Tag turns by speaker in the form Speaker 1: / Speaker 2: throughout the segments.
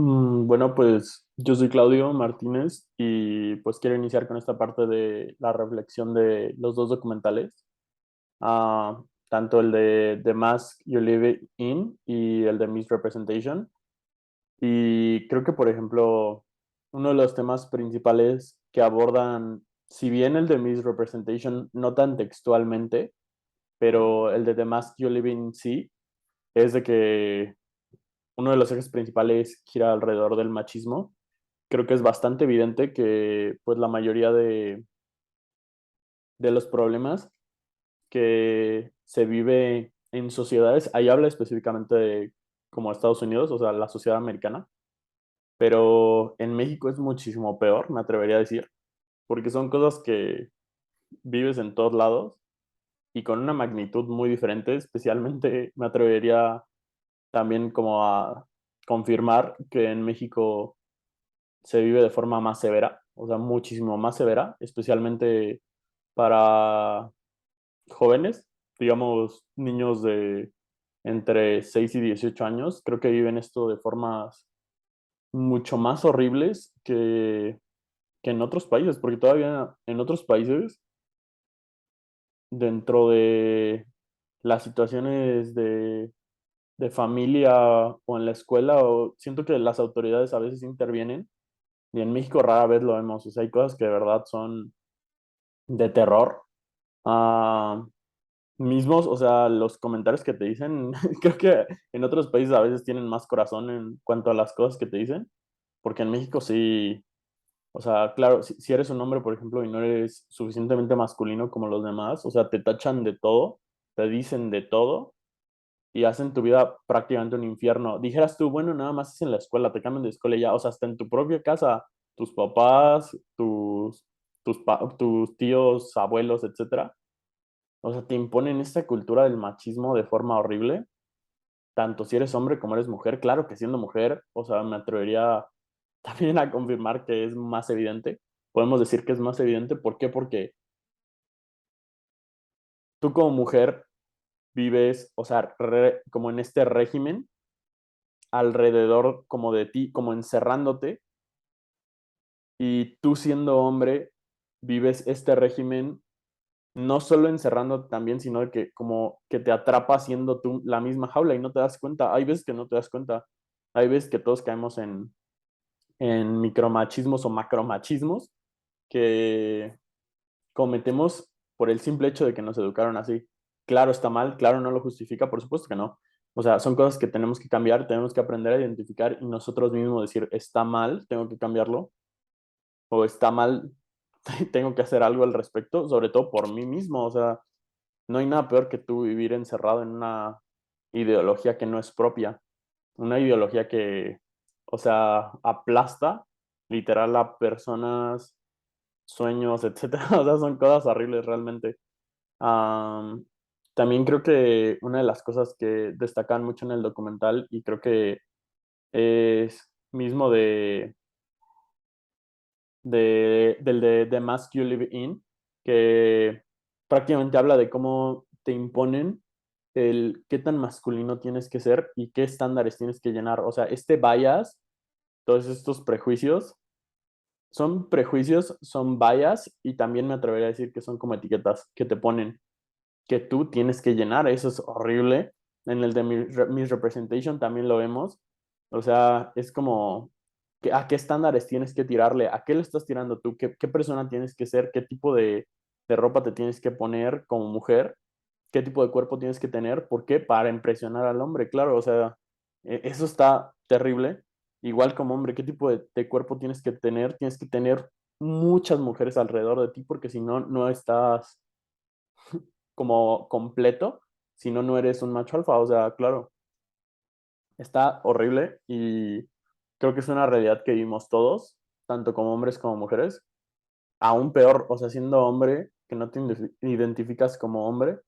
Speaker 1: Bueno, pues yo soy Claudio Martínez y pues quiero iniciar con esta parte de la reflexión de los dos documentales, tanto el de The Mask You Live In y el de Misrepresentation. Y creo que, por ejemplo, uno de los temas principales que abordan, si bien el de Misrepresentation no tan textualmente, pero el de The Mask You Live In sí, es de que uno de los ejes principales gira alrededor del machismo. Creo que es bastante evidente que pues la mayoría de los problemas que se vive en sociedades, ahí habla específicamente de como Estados Unidos, o sea, la sociedad americana, pero en México es muchísimo peor, me atrevería a decir, porque son cosas que vives en todos lados y con una magnitud muy diferente, especialmente me atrevería también como a confirmar que en México se vive de forma más severa, o sea, muchísimo más severa, especialmente para jóvenes, digamos, niños de entre 6 y 18 años, creo que viven esto de formas mucho más horribles que en otros países, porque todavía en otros países, dentro de las situaciones de familia o en la escuela, o siento que las autoridades a veces intervienen y en México rara vez lo vemos, o sea, hay cosas que de verdad son de terror. Ah, Mismos, o sea, los comentarios que te dicen, creo que en otros países a veces tienen más corazón en cuanto a las cosas que te dicen, porque en México sí, o sea, claro, si eres un hombre, por ejemplo, y no eres suficientemente masculino como los demás, o sea, te tachan de todo, te dicen de todo y hacen tu vida prácticamente un infierno. Dijeras tú, bueno, nada más es en la escuela, te cambian de escuela y ya, o sea, hasta en tu propia casa, tus papás, tus tíos, abuelos, etcétera, o sea, te imponen esta cultura del machismo de forma horrible, tanto si eres hombre como eres mujer. Claro que siendo mujer, o sea, me atrevería también a confirmar que es más evidente. Podemos decir que es más evidente. ¿Por qué? Porque tú como mujer vives, o sea, como en este régimen alrededor como de ti, como encerrándote, y tú siendo hombre vives este régimen no solo encerrando también, sino de que como que te atrapa siendo tú la misma jaula y no te das cuenta. Hay veces que no te das cuenta. Hay veces que todos caemos en micromachismos o macromachismos que cometemos por el simple hecho de que nos educaron así. Claro, está mal, claro, no lo justifica, por supuesto que no. O sea, son cosas que tenemos que cambiar, tenemos que aprender a identificar y nosotros mismos decir, está mal, tengo que cambiarlo, o está mal, tengo que hacer algo al respecto, sobre todo por mí mismo. O sea, no hay nada peor que tú vivir encerrado en una ideología que no es propia, una ideología que, o sea, aplasta literal a personas, sueños, etcétera. O sea, son cosas horribles realmente. Am, También creo que una de las cosas que destacan mucho en el documental, y creo que es mismo del de The Mask You Live In, que prácticamente habla de cómo te imponen el qué tan masculino tienes que ser y qué estándares tienes que llenar. O sea, este bias, todos estos prejuicios, son bias y también me atrevería a decir que son como etiquetas que te ponen, que tú tienes que llenar. Eso es horrible. En el de Misrepresentation también lo vemos. O sea, es como, ¿a qué estándares tienes que tirarle? ¿A qué le estás tirando tú? ¿Qué persona tienes que ser? ¿Qué tipo de ropa te tienes que poner como mujer? ¿Qué tipo de cuerpo tienes que tener? ¿Por qué? Para impresionar al hombre, claro. O sea, eso está terrible. Igual como hombre, ¿qué tipo de cuerpo tienes que tener? Tienes que tener muchas mujeres alrededor de ti porque si no, no estás como completo, si no, no eres un macho alfa. O sea, claro, está horrible y creo que es una realidad que vivimos todos, tanto como hombres como mujeres. Aún peor, o sea, siendo hombre, que no te identificas como hombre,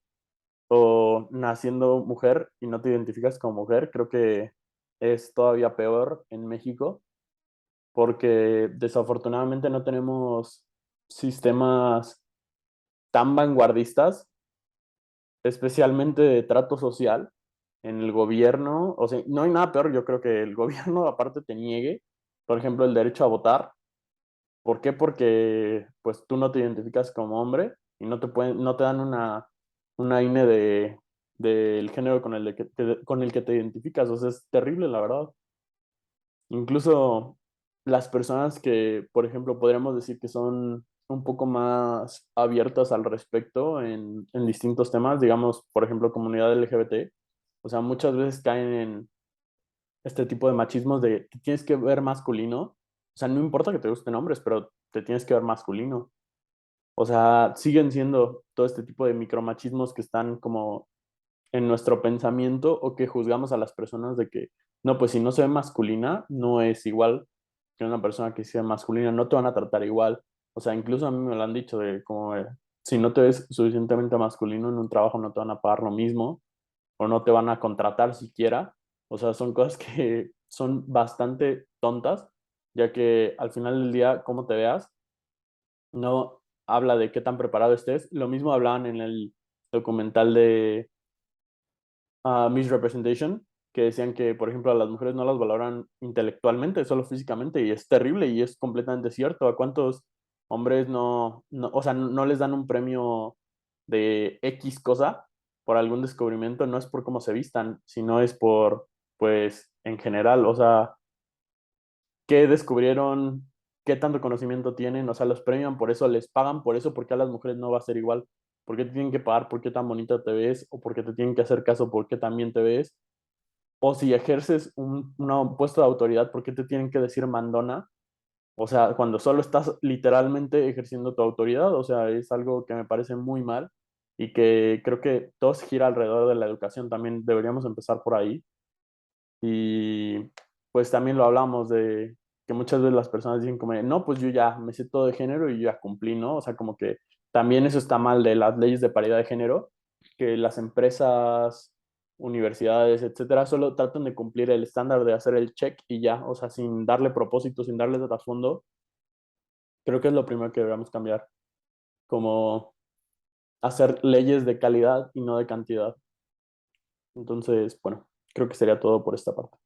Speaker 1: o naciendo mujer y no te identificas como mujer, creo que es todavía peor en México, porque desafortunadamente no tenemos sistemas tan vanguardistas, especialmente de trato social, en el gobierno, o sea, no hay nada peor, yo creo que el gobierno aparte te niegue, por ejemplo, el derecho a votar. ¿Por qué? Porque pues tú no te identificas como hombre y no te dan una INE del género con con el que te identificas. O sea, es terrible, la verdad. Incluso las personas que, por ejemplo, podríamos decir que son un poco más abiertas al respecto en distintos temas, digamos, por ejemplo, comunidad LGBT, o sea, muchas veces caen en este tipo de machismos de que tienes que ver masculino, o sea, no importa que te gusten hombres, pero te tienes que ver masculino. O sea, siguen siendo todo este tipo de micromachismos que están como en nuestro pensamiento o que juzgamos a las personas de que, no, pues si no se ve masculina, no es igual que una persona que sea masculina, no te van a tratar igual. O sea, incluso a mí me lo han dicho de como, si no te ves suficientemente masculino en un trabajo, no te van a pagar lo mismo o no te van a contratar siquiera. O sea, son cosas que son bastante tontas, ya que al final del día, cómo te veas, no habla de qué tan preparado estés. Lo mismo hablaban en el documental de Misrepresentation, que decían que, por ejemplo, a las mujeres no las valoran intelectualmente, solo físicamente, y es terrible y es completamente cierto. ¿A cuántos hombres o sea, no les dan un premio de X cosa por algún descubrimiento? No es por cómo se vistan, sino es por, pues, en general, o sea, qué descubrieron, qué tanto conocimiento tienen, o sea, los premian por eso, les pagan por eso, porque a las mujeres no va a ser igual. ¿Por qué te tienen que pagar? ¿Por qué tan bonita te ves? ¿O por qué te tienen que hacer caso? ¿Por qué también te ves? O si ejerces un puesto de autoridad, ¿por qué te tienen que decir mandona? O sea, cuando solo estás literalmente ejerciendo tu autoridad, o sea, es algo que me parece muy mal y que creo que todo se gira alrededor de la educación. También deberíamos empezar por ahí. Y pues también lo hablamos de que muchas veces las personas dicen como, no, pues yo ya me sé todo de género y yo ya cumplí, ¿no? O sea, como que también eso está mal de las leyes de paridad de género, que las empresas, universidades, etcétera, solo tratan de cumplir el estándar de hacer el check y ya, o sea, sin darle propósito, sin darle trasfondo. Creo que es lo primero que deberíamos cambiar, como hacer leyes de calidad y no de cantidad. Entonces, bueno, creo que sería todo por esta parte.